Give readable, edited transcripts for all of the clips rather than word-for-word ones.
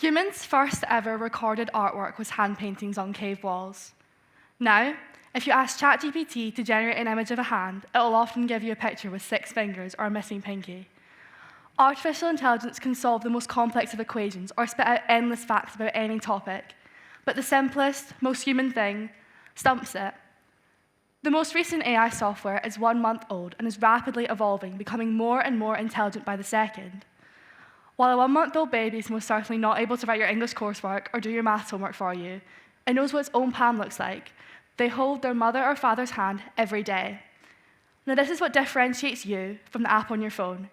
Humans' first ever recorded artwork was hand paintings on cave walls. Now, if you ask ChatGPT to generate an image of a hand, it will often give you a picture with 6 fingers or a missing pinky. Artificial intelligence can solve the most complex of equations or spit out endless facts about any topic, but the simplest, most human thing stumps it. The most recent AI software is 1 month old and is rapidly evolving, becoming more and more intelligent by the second. While a 1-month-old baby is most certainly not able to write your English coursework or do your maths homework for you, it knows what its own palm looks like. They hold their mother or father's hand every day. Now, this is what differentiates you from the app on your phone.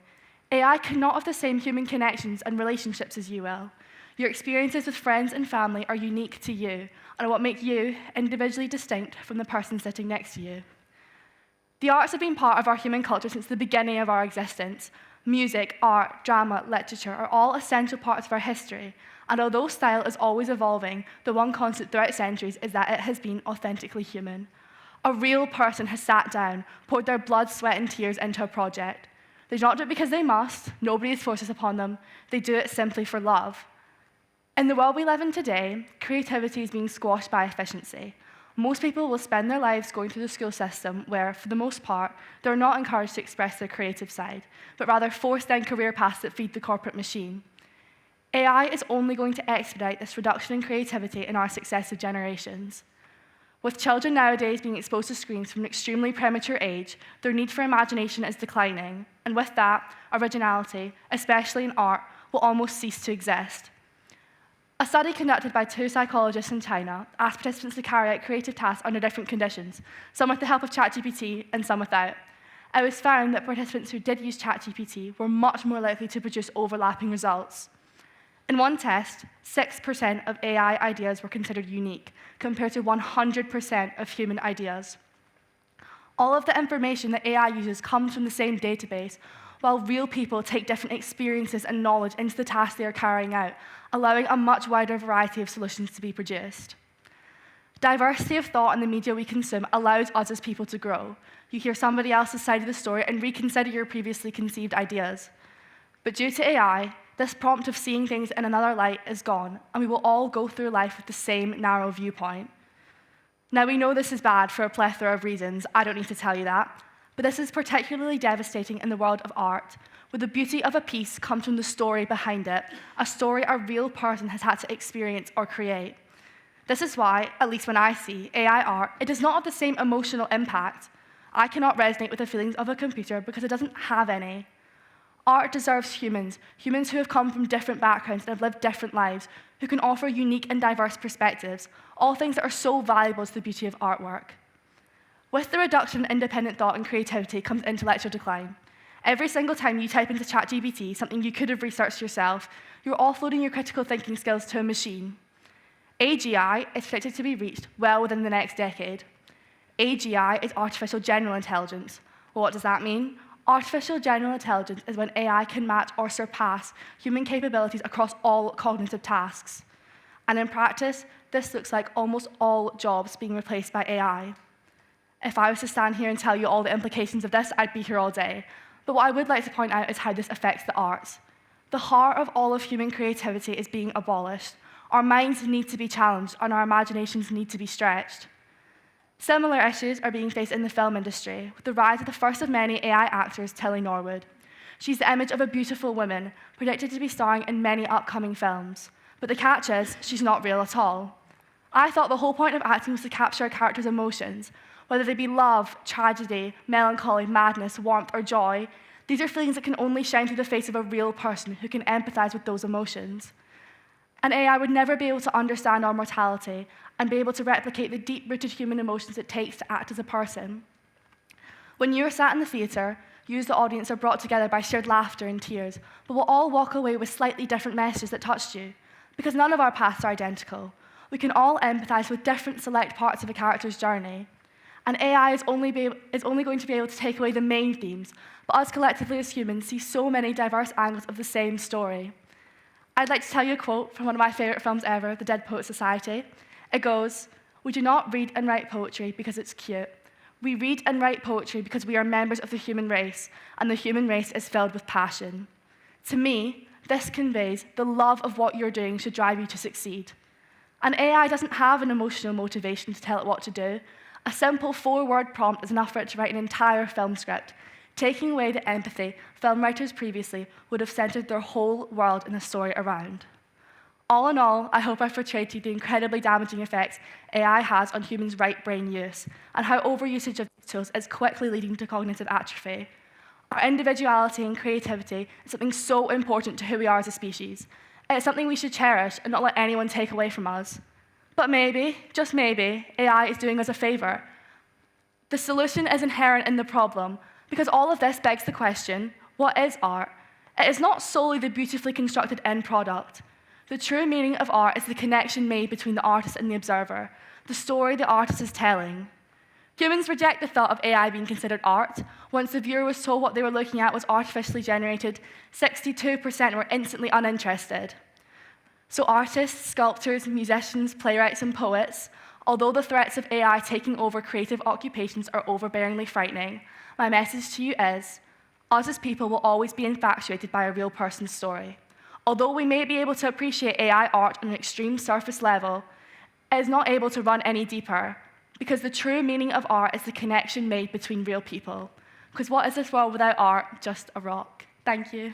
AI cannot have the same human connections and relationships as you will. Your experiences with friends and family are unique to you and what make you individually distinct from the person sitting next to you. The arts have been part of our human culture since the beginning of our existence. Music, art, drama, literature are all essential parts of our history, and although style is always evolving, the one constant throughout centuries is that it has been authentically human. A real person has sat down, poured their blood, sweat, and tears into a project. They do not do it because they must, nobody is forced upon them, they do it simply for love. In the world we live in today, creativity is being squashed by efficiency. Most people will spend their lives going through the school system where, for the most part, they're not encouraged to express their creative side, but rather forced down career paths that feed the corporate machine. AI is only going to expedite this reduction in creativity in our successive generations. With children nowadays being exposed to screens from an extremely premature age, their need for imagination is declining, and with that, originality, especially in art, will almost cease to exist. A study conducted by 2 psychologists in China asked participants to carry out creative tasks under different conditions, some with the help of ChatGPT and some without. It was found that participants who did use ChatGPT were much more likely to produce overlapping results. In one test, 6% of AI ideas were considered unique, compared to 100% of human ideas. All of the information that AI uses comes from the same database, while real people take different experiences and knowledge into the task they are carrying out, allowing a much wider variety of solutions to be produced. Diversity of thought in the media we consume allows us as people to grow. You hear somebody else's side of the story and reconsider your previously conceived ideas. But due to AI, this prompt of seeing things in another light is gone, and we will all go through life with the same narrow viewpoint. Now, we know this is bad for a plethora of reasons. I don't need to tell you that. But this is particularly devastating in the world of art, where the beauty of a piece comes from the story behind it, a story a real person has had to experience or create. This is why, at least when I see AI art, it does not have the same emotional impact. I cannot resonate with the feelings of a computer because it doesn't have any. Art deserves humans who have come from different backgrounds and have lived different lives, who can offer unique and diverse perspectives, all things that are so valuable to the beauty of artwork. With the reduction in independent thought and creativity comes intellectual decline. Every single time you type into ChatGPT something you could have researched yourself, you're offloading your critical thinking skills to a machine. AGI is predicted to be reached well within the next decade. AGI is artificial general intelligence. Well, what does that mean? Artificial general intelligence is when AI can match or surpass human capabilities across all cognitive tasks. And in practice, this looks like almost all jobs being replaced by AI. If I was to stand here and tell you all the implications of this, I'd be here all day. But what I would like to point out is how this affects the arts. The heart of all of human creativity is being abolished. Our minds need to be challenged, and our imaginations need to be stretched. Similar issues are being faced in the film industry, with the rise of the first of many AI actors, Tilly Norwood. She's the image of a beautiful woman, predicted to be starring in many upcoming films. But the catch is, she's not real at all. I thought the whole point of acting was to capture a character's emotions, whether they be love, tragedy, melancholy, madness, warmth, or joy. These are feelings that can only shine through the face of a real person who can empathize with those emotions. An AI would never be able to understand our mortality and be able to replicate the deep-rooted human emotions it takes to act as a person. When you are sat in the theatre, you as the audience are brought together by shared laughter and tears, but we'll all walk away with slightly different messages that touched you, because none of our paths are identical. We can all empathize with different select parts of a character's journey. And AI is only going to be able to take away the main themes, but us collectively as humans see so many diverse angles of the same story. I'd like to tell you a quote from one of my favorite films ever, The Dead Poets Society. It goes, "We do not read and write poetry because it's cute. We read and write poetry because we are members of the human race, and the human race is filled with passion." To me, This conveys the love of what you're doing should drive you to succeed. And AI doesn't have an emotional motivation to tell it what to do. A simple 4-word prompt is enough for it to write an entire film script, taking away the empathy film writers previously would have centered their whole world in the story around. All in all, I hope I've portrayed to you the incredibly damaging effects AI has on humans' right brain use, and how overusage of these tools is quickly leading to cognitive atrophy. Our individuality and creativity is something so important to who we are as a species. It's something we should cherish and not let anyone take away from us. But maybe, just maybe, AI is doing us a favor. The solution is inherent in the problem, because all of this begs the question, what is art? It is not solely the beautifully constructed end product. The true meaning of art is the connection made between the artist and the observer, the story the artist is telling. Humans reject the thought of AI being considered art. Once the viewer was told what they were looking at was artificially generated, 62% were instantly uninterested. So artists, sculptors, musicians, playwrights, and poets, although the threats of AI taking over creative occupations are overbearingly frightening, my message to you is, us as people will always be infatuated by a real person's story. Although we may be able to appreciate AI art on an extreme surface level, it is not able to run any deeper, because the true meaning of art is the connection made between real people. Because what is this world without art? Just a rock. Thank you.